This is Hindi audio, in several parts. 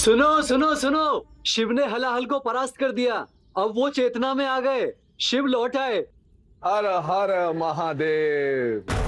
सुनो सुनो सुनो, शिव ने हलाहल को परास्त कर दिया। अब वो चेतना में आ गए। शिव लौट आए। हर हर महादेव।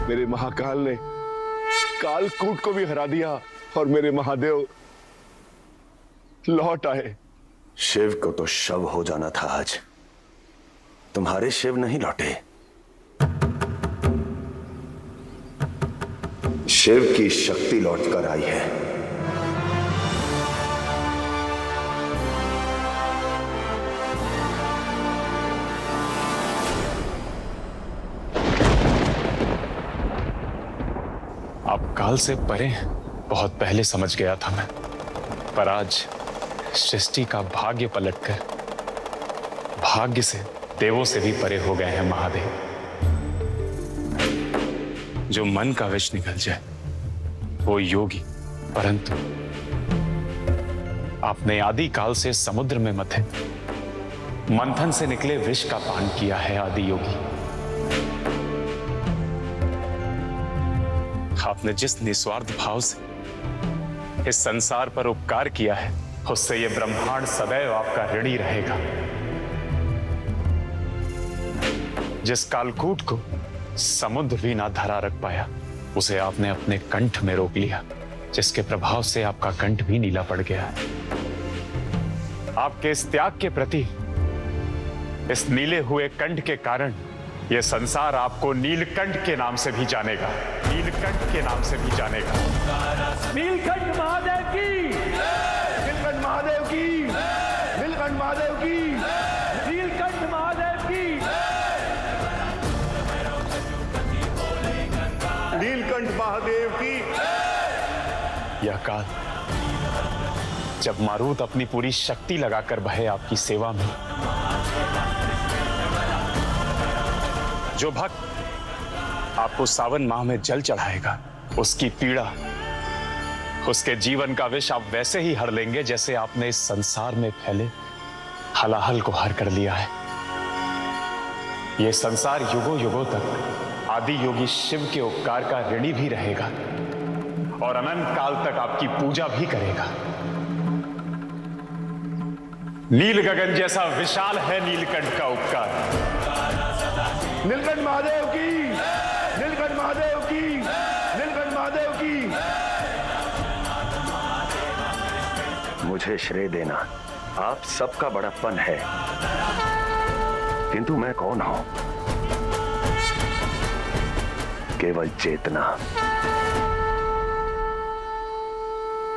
मेरे महाकाल ने कालकूट को भी हरा दिया और मेरे महादेव लौट आए। शिव को तो शव हो जाना था आज। तुम्हारे शिव नहीं लौटे। शिव की शक्ति लौट कर आई है। आप काल से परे बहुत पहले समझ गया था मैं, पर आज सृष्टि का भाग्य पलटकर भाग्य से देवों से भी परे हो गए हैं महादेव। जो मन का विष निकल जाए वो योगी, परंतु आपने आदि काल से समुद्र में मथे मंथन से निकले विष का पान किया है आदि योगी। आपने जिस निस्वार्थ भाव से इस संसार पर उपकार किया है, उससे यह ब्रह्मांड सदैव आपका ऋणी रहेगा। जिस कालकूट को समुद्र भी ना धरा रख पाया, उसे आपने अपने कंठ में रोक लिया, जिसके प्रभाव से आपका कंठ भी नीला पड़ गया है। आपके इस त्याग के प्रति, इस नीले हुए कंठ के कारण यह संसार आपको नीलकंठ के नाम से भी जानेगा। नीलकंठ के नाम से भी जानेगा। नीलकंठ महादेव की, नीलकंठ महादेव की, नीलकंठ महादेव की, नीलकंठ महादेव की, नीलकंठ महादेव की। यह काल जब मारुत अपनी पूरी शक्ति लगाकर बहे आपकी सेवा में, जो भक्त आपको सावन माह में जल चढ़ाएगा, उसकी पीड़ा, उसके जीवन का विष आप वैसे ही हर लेंगे जैसे आपने इस संसार में फैले हलाहल को हर कर लिया है। यह संसार युगों युगों तक आदि योगी शिव के उपकार का ऋणी भी रहेगा और अनंत काल तक आपकी पूजा भी करेगा। नील गगन जैसा विशाल है नीलकंठ का उपकार। नीलकंठ महादेव की, नीलकंठ महादेव की, नीलकंठ महादेव की। मुझे श्रेय देना आप सबका बड़प्पन है, किंतु मैं कौन हूं? केवल चेतना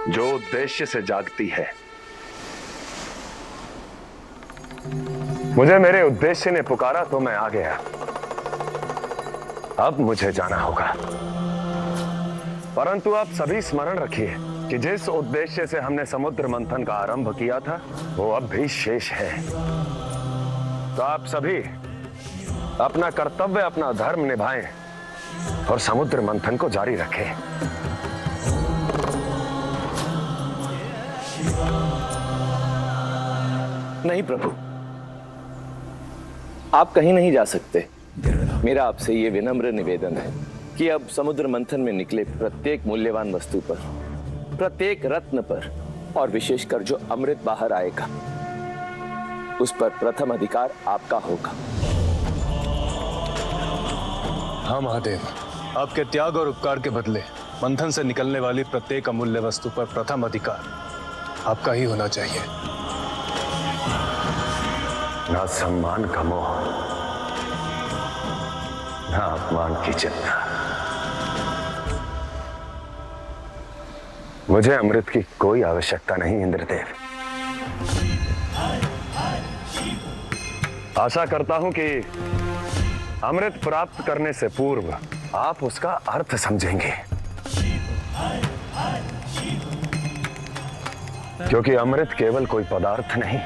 जो उद्देश्य से जागती है। मुझे मेरे उद्देश्य ने पुकारा तो मैं आ गया। अब मुझे जाना होगा, परंतु आप सभी स्मरण रखिए कि जिस उद्देश्य से हमने समुद्र मंथन का आरंभ किया था, वो अब भी शेष है। तो आप सभी अपना कर्तव्य, अपना धर्म निभाएं और समुद्र मंथन को जारी रखें। नहीं प्रभु, आप कहीं नहीं जा सकते। मेरा आपसे ये विनम्र निवेदन है कि अब समुद्र मंथन में निकले प्रत्येक मूल्यवान वस्तु पर, प्रत्येक रत्न पर और विशेषकर जो अमृत बाहर आएगा, उस पर प्रथम अधिकार आपका होगा। हाँ महादेव, आपके त्याग और उपकार के बदले मंथन से निकलने वाली प्रत्येक अमूल्य वस्तु पर प्रथम अधिकार आपका ही होना चाहिए। ना सम्मान का मोह, ना अपमान की चिंता। मुझे अमृत की कोई आवश्यकता नहीं इंद्रदेव। आशा करता हूं कि अमृत प्राप्त करने से पूर्व आप उसका अर्थ समझेंगे, क्योंकि अमृत केवल कोई पदार्थ नहीं,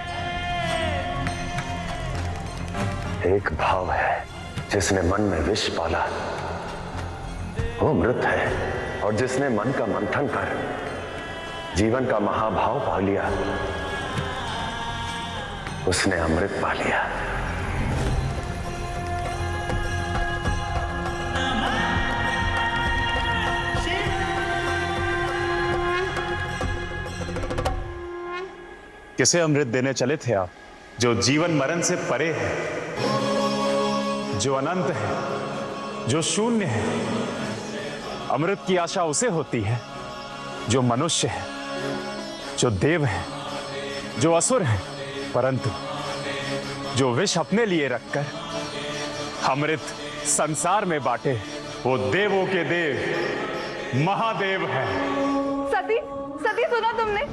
एक भाव है। जिसने मन में विष पाला वो मृत है, और जिसने मन का मंथन कर जीवन का महाभाव पा लिया उसने अमृत पा लिया। किसे अमृत देने चले थे आप? जो जीवन मरण से परे है, जो अनंत है, जो शून्य है। अमृत की आशा उसे होती है जो मनुष्य है, जो देव है, जो असुर है, परंतु जो विष अपने लिए रखकर अमृत संसार में बांटे वो देवों के देव महादेव है। सती, सती सुना तुमने?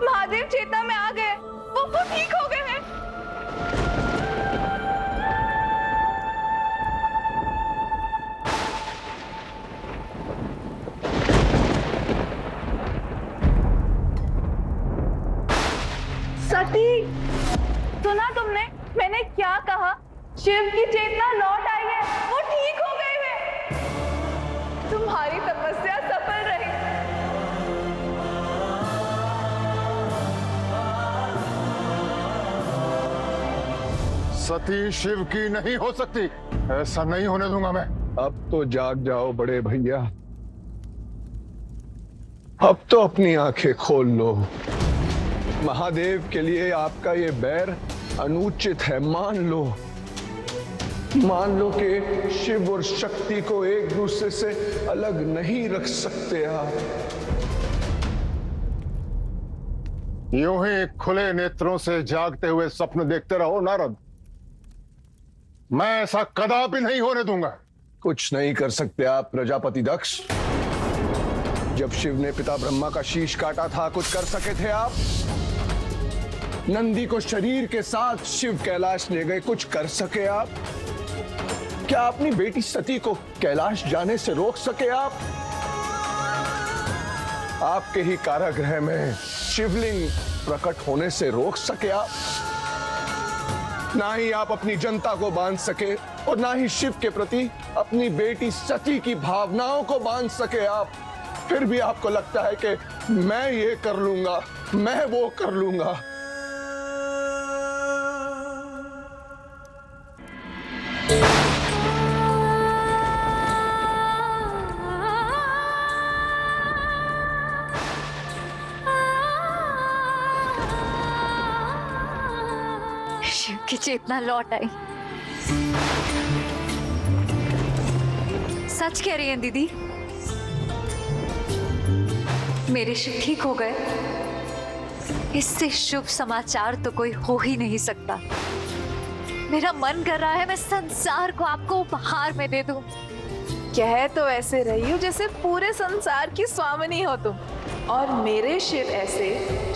महादेव चेतना में आ गए, वो ठीक हो गए हैं। सती, सुना तुमने? मैंने क्या कहा? शिव की चेतना लौट आई है, वो ठीक हो गए हैं। तुम्हारी तपस्या सफल रही। सती शिव की नहीं हो सकती, ऐसा नहीं होने दूंगा मैं। अब तो जाग जाओ बड़े भैया, अब तो अपनी आंखें खोल लो। महादेव के लिए आपका ये बैर अनुचित है। मान लो कि शिव और शक्ति को एक दूसरे से अलग नहीं रख सकते आप। यूं ही खुले नेत्रों से जागते हुए स्वप्न देखते रहो नारद, मैं ऐसा कदापि नहीं होने दूंगा। कुछ नहीं कर सकते आप प्रजापति दक्ष। जब शिव ने पिता ब्रह्मा का शीश काटा था, कुछ कर सके थे आप? नंदी को शरीर के साथ शिव कैलाश ले गए, कुछ कर सके आप? क्या अपनी बेटी सती को कैलाश जाने से रोक सके आप? आपके ही कारागृह में शिवलिंग प्रकट होने से रोक सके आप? ना ही आप अपनी जनता को बांध सके और ना ही शिव के प्रति अपनी बेटी सती की भावनाओं को बांध सके आप। फिर भी आपको लगता है कि मैं ये कर लूंगा, मैं वो कर लूंगा। शिव की चेतना लौट आई। सच कह रही हैं दीदी, मेरे शिव ठीक हो गए। इससे शुभ समाचार तो कोई हो ही नहीं सकता। मेरा मन कर रहा है मैं संसार को आपको उपहार में दे दूं। कह तो ऐसे रही हो जैसे पूरे संसार की स्वामिनी हो तुम, और मेरे शिव ऐसे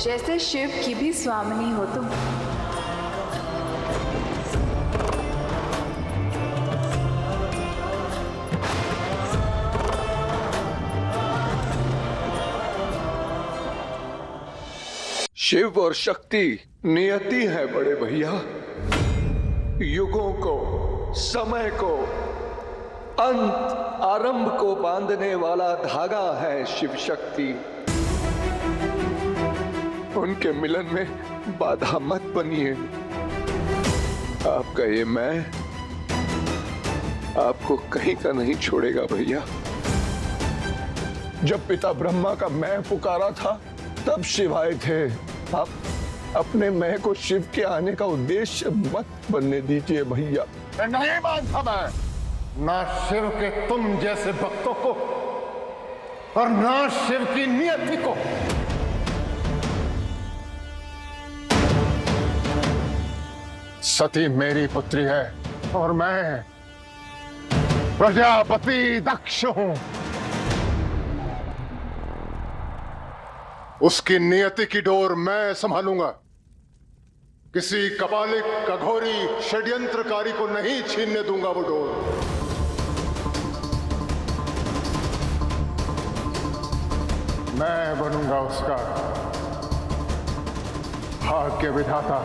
जैसे शिव की भी स्वामिनी हो तुम। शिव और शक्ति नियति है बड़े भैया। युगों को, समय को, अंत आरंभ को बांधने वाला धागा है शिव शक्ति। उनके मिलन में बाधा मत बनिए। आपका ये मैं आपको कहीं का नहीं छोड़ेगा भैया। जब पिता ब्रह्मा का मैं पुकारा था तब शिव आए थे। आप अपने मैं को शिव के आने का उद्देश्य मत बनने दीजिए भैया। नहीं मानता मैं, ना शिव के तुम जैसे भक्तों को और ना शिव की नियति को। सती मेरी पुत्री है और मैं प्रजापति दक्ष हूं। उसकी नियति की डोर मैं संभालूंगा। किसी कपालिक, कघोरी, षड्यंत्रकारी को नहीं छीनने दूंगा वो डोर। मैं बनूंगा उसका भाग्य विधाता।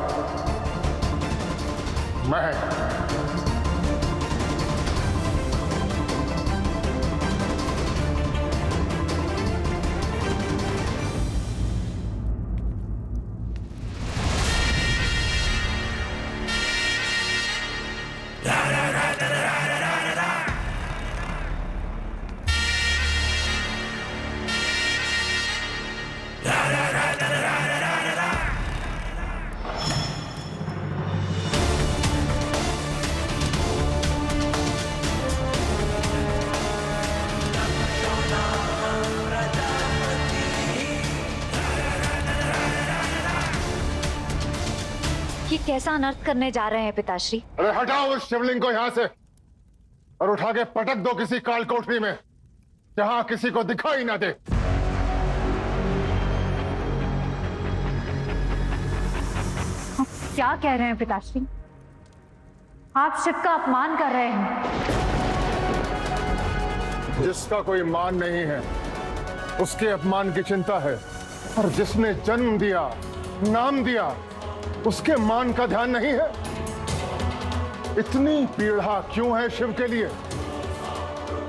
मैं ये कैसा अनर्थ करने जा रहे हैं पिताश्री? अरे हटाओ उस शिवलिंग को यहाँ से और उठा के पटक दो किसी काल कोठरी में, जहां किसी को दिखाई ना दे। क्या कह रहे हैं पिताश्री? आप शिव का अपमान कर रहे हैं। जिसका कोई मान नहीं है उसके अपमान की चिंता है, और जिसने जन्म दिया, नाम दिया, उसके मान का ध्यान नहीं है। इतनी पीड़ा क्यों है शिव के लिए?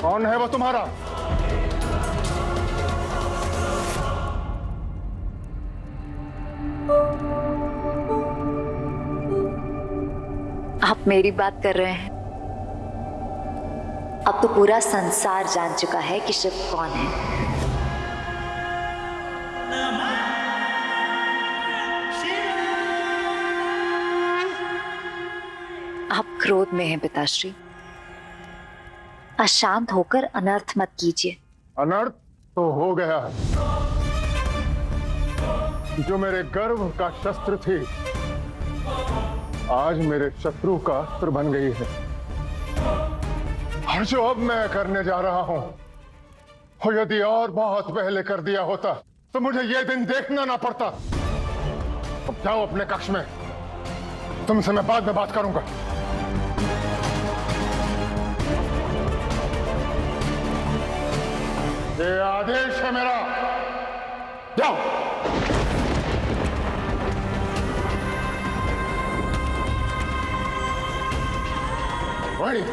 कौन है वो तुम्हारा? आप मेरी बात कर रहे हैं? अब तो पूरा संसार जान चुका है कि शिव कौन है। आप क्रोध में हैं पिताश्री। अशांत होकर अनर्थ मत कीजिए। अनर्थ तो हो गया। जो मेरे गर्व का शस्त्र थी, आज मेरे शत्रु का अस्त्र बन गई है। और जो अब मैं करने जा रहा हूं, वो यदि और बहुत पहले कर दिया होता तो मुझे ये दिन देखना ना पड़ता। अब जाओ अपने कक्ष में, तुमसे मैं बाद में बात करूंगा। ये आदेश है मेरा, जाओ। वही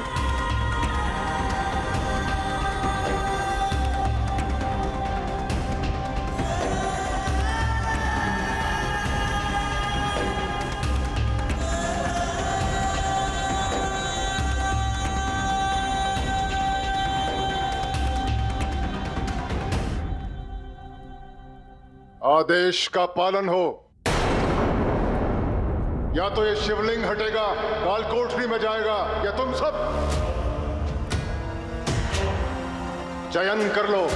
आदेश का पालन हो, या तो ये शिवलिंग हटेगा, काल कोठरी में जाएगा, या तुम सब चयन कर लो।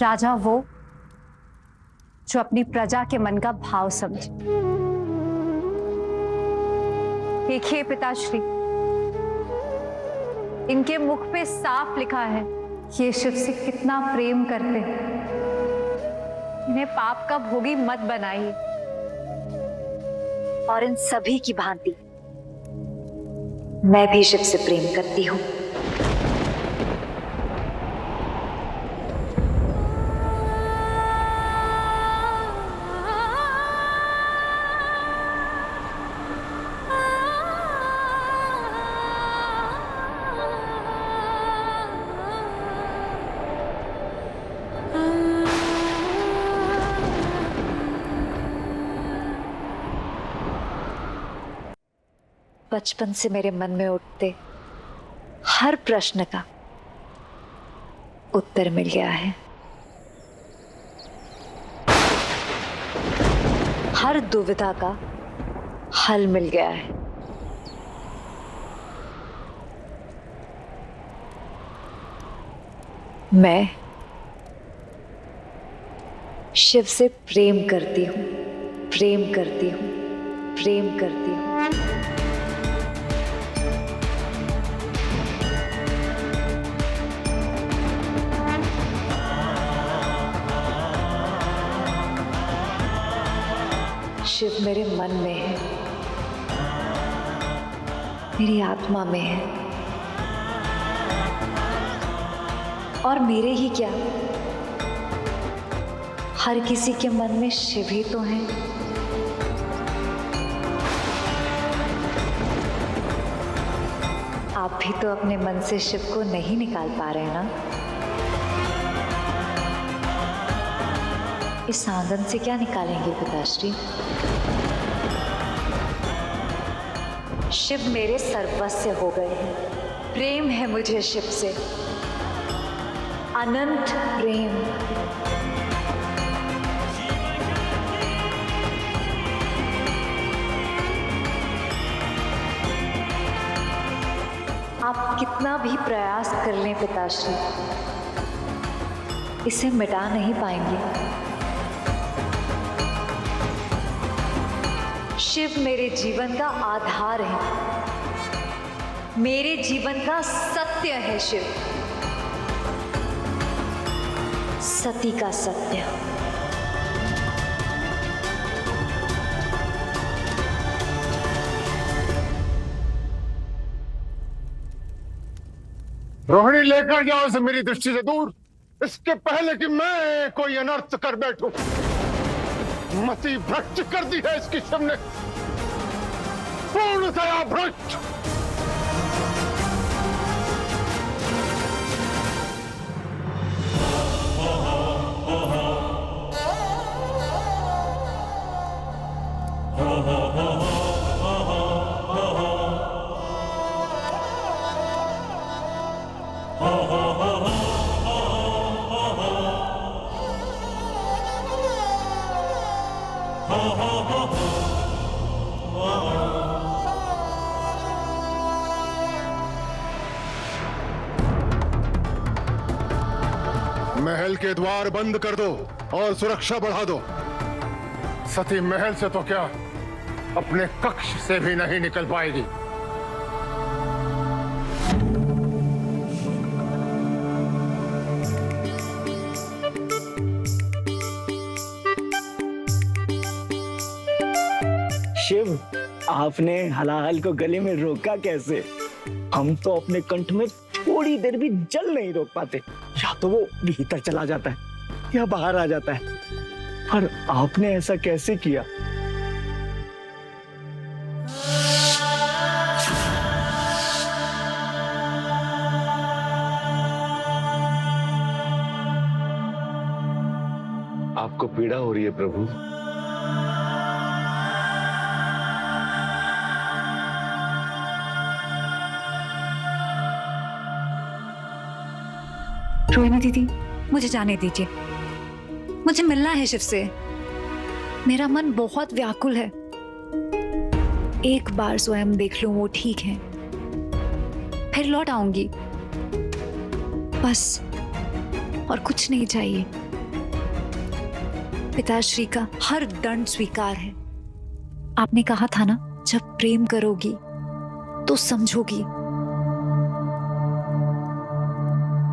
राजा वो जो अपनी प्रजा के मन का भाव समझे। देखिए पिताश्री, इनके मुख पे साफ लिखा है ये शिव से कितना प्रेम करते हैं। इन्हें पाप का भोगी मत बनाइए। और इन सभी की भांति मैं भी शिव से प्रेम करती हूँ। बचपन से मेरे मन में उठते हर प्रश्न का उत्तर मिल गया है। हर दुविधा का हल मिल गया है। मैं शिव से प्रेम करती हूँ, प्रेम करती हूँ, प्रेम करती हूँ। शिव मेरे मन में है, मेरी आत्मा में है, और मेरे ही क्या, हर किसी के मन में शिव ही तो है। आप भी तो अपने मन से शिव को नहीं निकाल पा रहे ना। इस आंगन से क्या निकालेंगे पिताश्री? शिव मेरे सर्वस्व हो गए हैं। प्रेम है मुझे शिव से, अनंत प्रेम। आप कितना भी प्रयास कर लें पिताश्री, इसे मिटा नहीं पाएंगे। शिव मेरे जीवन का आधार है, मेरे जीवन का सत्य है शिव, सती का सत्य। रोहिणी, लेकर जाओ इसे मेरी दृष्टि से दूर, इसके पहले कि मैं कोई अनर्थ कर बैठूं। मति भ्रष्ट कर दी है इसकी शिव ने, पूर्णतया भ्रष्ट। महल के द्वार बंद कर दो और सुरक्षा बढ़ा दो। सती महल से तो क्या, अपने कक्ष से भी नहीं निकल पाएगी। शिव, आपने हलाहल को गले में रोका कैसे? हम तो अपने कंठ में थोड़ी देर भी जल नहीं रोक पाते, या तो वो भीतर चला जाता है या बाहर आ जाता है, पर आपने ऐसा कैसे किया? आपको पीड़ा हो रही है प्रभु? रोहिणी दीदी, मुझे जाने दीजिए, मुझे मिलना है शिव से। मेरा मन बहुत व्याकुल है, एक बार स्वयं देख लूं वो ठीक है, फिर लौट आऊंगी, बस और कुछ नहीं चाहिए। पिताश्री का हर दंड स्वीकार है। आपने कहा था ना, जब प्रेम करोगी तो समझोगी।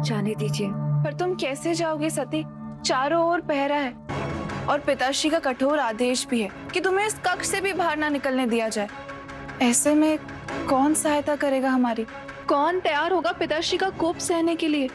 जाने दीजिए। पर तुम कैसे जाओगे सती? चारों ओर पहरा है और पिताश्री का कठोर आदेश भी है कि तुम्हें इस कक्ष से भी बाहर ना निकलने दिया जाए। ऐसे में कौन सहायता करेगा हमारी? कौन तैयार होगा पिताश्री का कोप सहने के लिए?